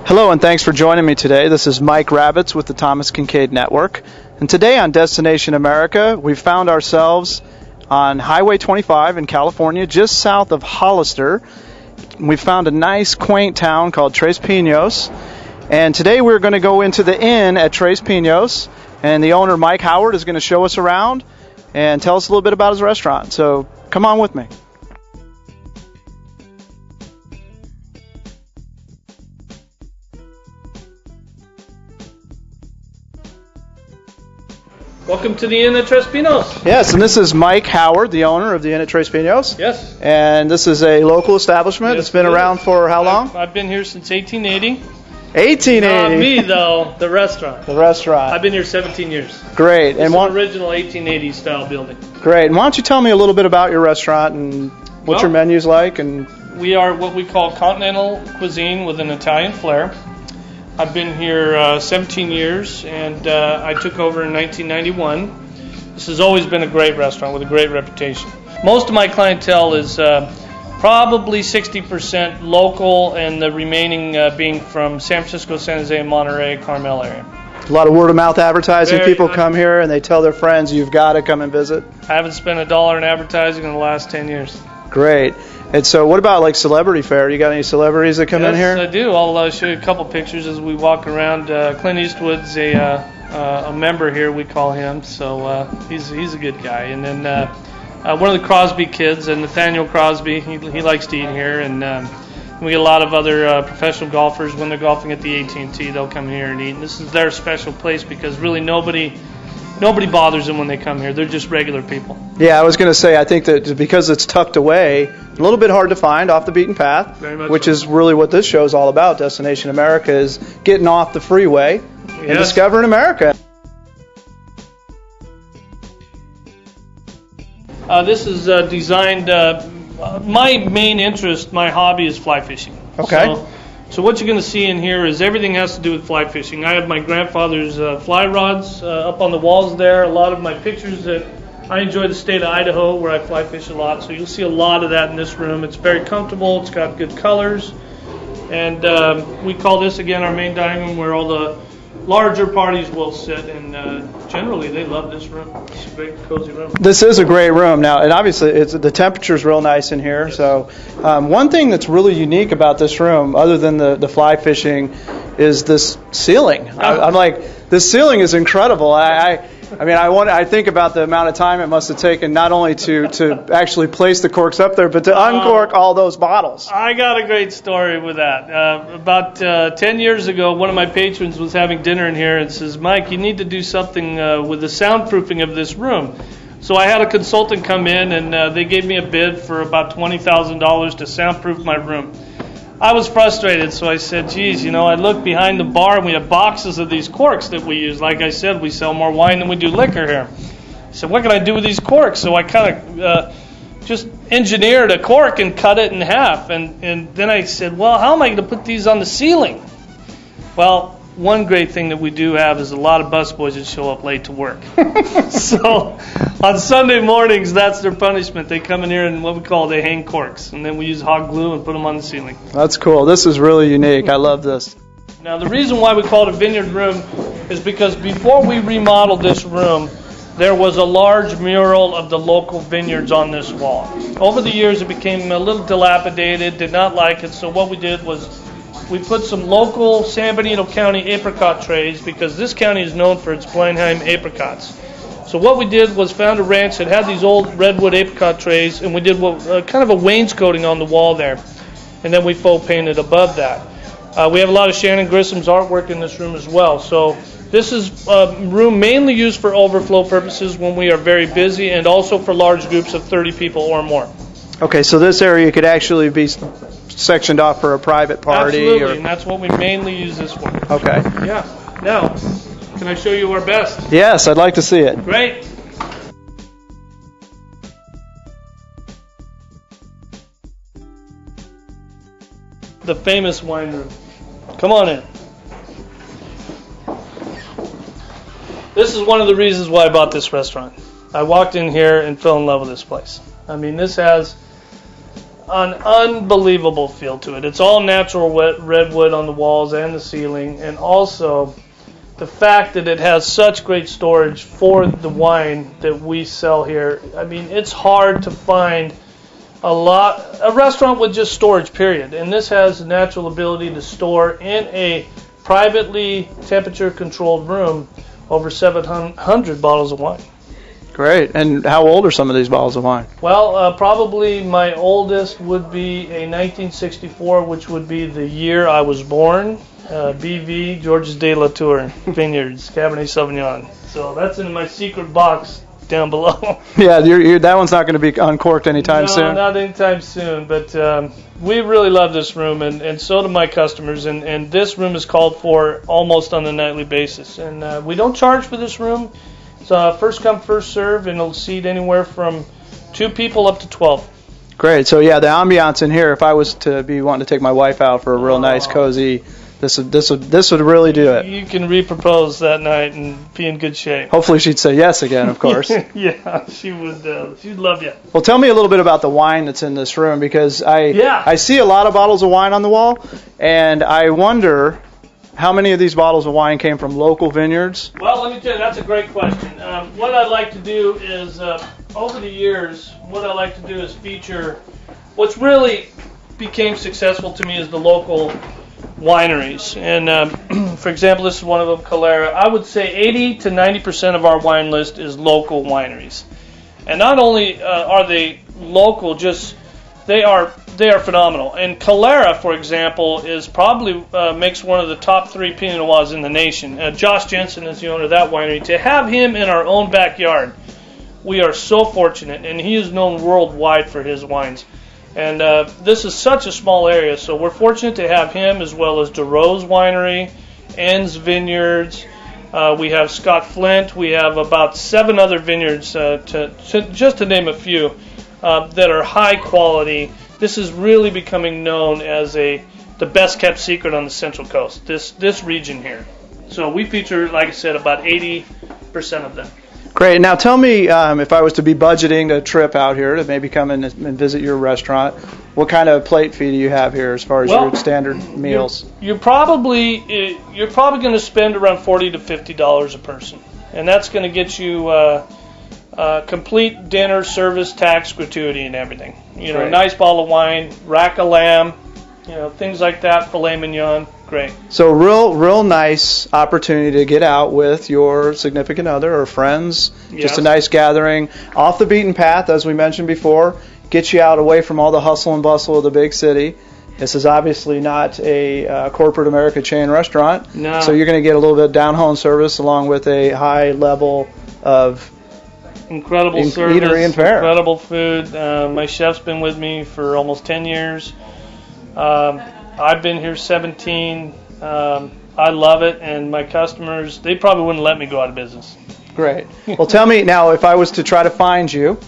Hello and thanks for joining me today. This is Mike Rabbits with the Thomas Kincaid Network. And today on Destination America, we found ourselves on Highway 25 in California, just south of Hollister. We found a nice, quaint town called Tres Pinos. And today we're going to go into the inn at Tres Pinos. And the owner, Mike Howard, is going to show us around and tell us a little bit about his restaurant. So come on with me. Welcome to the Inn at Tres Pinos. Yes, and this is Mike Howard, the owner of the Inn at Tres Pinos. Yes. And this is a local establishment. Yes, it's been around for how long? I've been here since 1880. 1880. Not me, though. The restaurant. The restaurant. I've been here 17 years. Great. It's an original 1880s style building. Great. And why don't you tell me a little bit about your restaurant and what your menu's like? And we are what we call continental cuisine with an Italian flair. I've been here 17 years, and I took over in 1991. This has always been a great restaurant with a great reputation. Most of my clientele is probably 60% local, and the remaining being from San Francisco, San Jose, Monterey, Carmel area. A lot of word-of-mouth advertising. People come here and they tell their friends, you've got to come and visit. I haven't spent $1 in advertising in the last 10 years. Great. And so what about like celebrity fare? You got any celebrities that come in here? Yes, I do. I'll show you a couple pictures as we walk around. Clint Eastwood's a member here, we call him, so he's a good guy. And then one of the Crosby kids, Nathaniel Crosby, he likes to eat here. And we get a lot of other professional golfers when they're golfing at the AT&T. They'll come here and eat. And this is their special place because really nobody bothers them when they come here. They're just regular people. Yeah, I was going to say, I think that because it's tucked away, a little bit hard to find off the beaten path, which is really what this show is all about. Destination America is getting off the freeway and discovering America. This is designed, my main interest, my hobby is fly fishing. Okay. So what you're going to see in here is everything has to do with fly fishing. I have my grandfather's fly rods up on the walls there. A lot of my pictures that I enjoy the state of Idaho where I fly fish a lot. So you'll see a lot of that in this room. It's very comfortable. It's got good colors. And we call this, again, our main dining room where all the larger parties will sit. And generally, they love this room. It's a great, cozy room. This is a great room. Now, and obviously, the temperature's real nice in here. Yes. So one thing that's really unique about this room, other than the fly fishing, is this ceiling. I'm like, this ceiling is incredible. I think about the amount of time it must have taken not only to actually place the corks up there, but to uncork all those bottles. I got a great story with that. About 10 years ago, one of my patrons was having dinner in here and says, Mike, you need to do something with the soundproofing of this room. So I had a consultant come in, and they gave me a bid for about $20,000 to soundproof my room. I was frustrated, so I said, geez, I looked behind the bar and we have boxes of these corks that we use. Like I said, we sell more wine than we do liquor here. I said, what can I do with these corks? So I kind of just engineered a cork and cut it in half. And then I said, well, how am I going to put these on the ceiling? Well, one great thing that we do have is a lot of busboys that show up late to work. So on Sunday mornings, that's their punishment. They come in here and they hang corks. And then we use hot glue and put them on the ceiling. That's cool. This is really unique. I love this. Now, the reason why we call it a vineyard room is because before we remodeled this room, there was a large mural of the local vineyards on this wall. Over the years, it became a little dilapidated, did not like it. So what we did was we put some local San Benito County apricot trays because this county is known for its Blenheim apricots. So what we did was found a ranch that had these old redwood apricot trays, and we did kind of a wainscoting on the wall there, and then we faux painted above that. We have a lot of Shannon Grissom's artwork in this room as well. So this is a room mainly used for overflow purposes when we are very busy, and also for large groups of 30 people or more. Okay, so this area could actually be sectioned off for a private party? Absolutely, and that's what we mainly use this for. Okay. Yeah. Now, can I show you our best? Yes, I'd like to see it. Great. The famous wine room. Come on in. This is one of the reasons why I bought this restaurant. I walked in here and fell in love with this place. I mean, this has an unbelievable feel to it. It's all natural redwood on the walls and the ceiling, and also the fact that it has such great storage for the wine that we sell here. I mean, it's hard to find a restaurant with just storage, period. And this has the natural ability to store in a privately temperature-controlled room over 700 bottles of wine. Great. And how old are some of these bottles of wine? Well, probably my oldest would be a 1964, which would be the year I was born. BV, Georges de la Tour Vineyards, Cabernet Sauvignon. So that's in my secret box down below. Yeah, that one's not going to be uncorked anytime soon. No, not anytime soon. But we really love this room, and so do my customers. And this room is called for almost on a nightly basis. And we don't charge for this room. It's first come, first serve, and it'll seat anywhere from 2 people up to 12. Great. So yeah, the ambiance in here. If I was to be wanting to take my wife out for a real nice, cozy. This would really do it. You can repropose that night and be in good shape. Hopefully she'd say yes again, of course. Yeah, she would. She'd love you. Well, tell me a little bit about the wine that's in this room, because I see a lot of bottles of wine on the wall, and I wonder how many of these bottles of wine came from local vineyards. Well, let me tell you, that's a great question. What I like to do is, over the years, what I like to do is feature what's really became successful to me is the local wineries. And for example, this is one of them, Calera. I would say 80 to 90% of our wine list is local wineries. And not only are they local, just they are phenomenal. And Calera, for example, is probably makes one of the top 3 Pinot Noirs in the nation. Josh Jensen is the owner of that winery. To have him in our own backyard, we are so fortunate, and he is known worldwide for his wines. And this is such a small area, so we're fortunate to have him, as well as DeRose Winery, Ends Vineyards. We have Scott Flint. We have about 7 other vineyards, just to name a few, that are high quality. This is really becoming known as the best kept secret on the Central Coast, this region here. So we feature, like I said, about 80% of them. Great. Now tell me, if I was to be budgeting a trip out here to maybe come in and visit your restaurant, what kind of plate fee do you have here as far as your standard meals? You're probably going to spend around $40 to $50 a person, and that's going to get you complete dinner, service, tax, gratuity, and everything. A nice bottle of wine, rack of lamb, things like that, filet mignon. Great. So real nice opportunity to get out with your significant other or friends. Yes. Just a nice gathering. Off the beaten path, as we mentioned before. Get you out away from all the hustle and bustle of the big city. This is obviously not a corporate America chain restaurant. No. So you're going to get a little bit of down-home service along with a high level of incredible service, eatery and fare. Incredible food. My chef's been with me for almost 10 years. I've been here 17. I love it, and my customers, they probably wouldn't let me go out of business. Great. Well, tell me now, if I was to try to find you,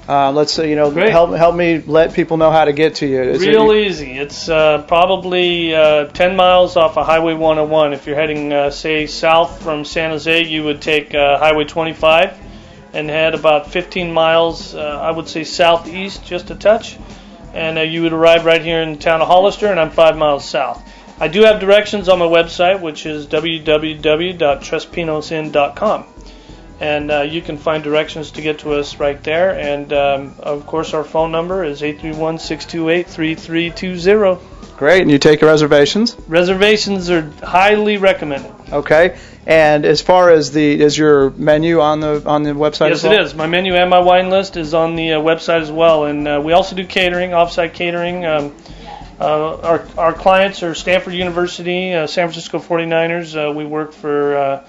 let's say, help me let people know how to get to you. Real easy. It's probably 10 miles off of Highway 101. If you're heading, say, south from San Jose, you would take Highway 25 and head about 15 miles, I would say southeast, just a touch. And you would arrive right here in the town of Hollister, and I'm 5 miles south. I do have directions on my website, which is www.trespinosin.com. And you can find directions to get to us right there. And, of course, our phone number is 831-628-3320. Great. And you take reservations? Reservations are highly recommended. Okay. And as far as is your menu on the website as well? Yes, it is. My menu and my wine list is on the website as well. And we also do catering, off-site catering. Our clients are Stanford University, San Francisco 49ers. We work for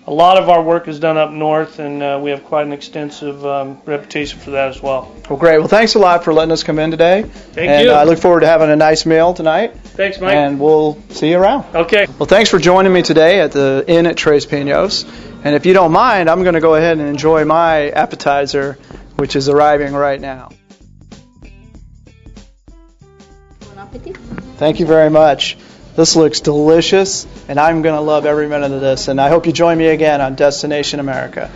a lot of our work is done up north, and we have quite an extensive reputation for that as well. Well, great. Well, thanks a lot for letting us come in today. Thank you. I look forward to having a nice meal tonight. Thanks, Mike. And we'll see you around. Okay. Well, thanks for joining me today at the Inn at Tres Pinos. And if you don't mind, I'm going to go ahead and enjoy my appetizer, which is arriving right now. Bon appetit. Thank you very much. This looks delicious, and I'm going to love every minute of this. And I hope you join me again on Destination America.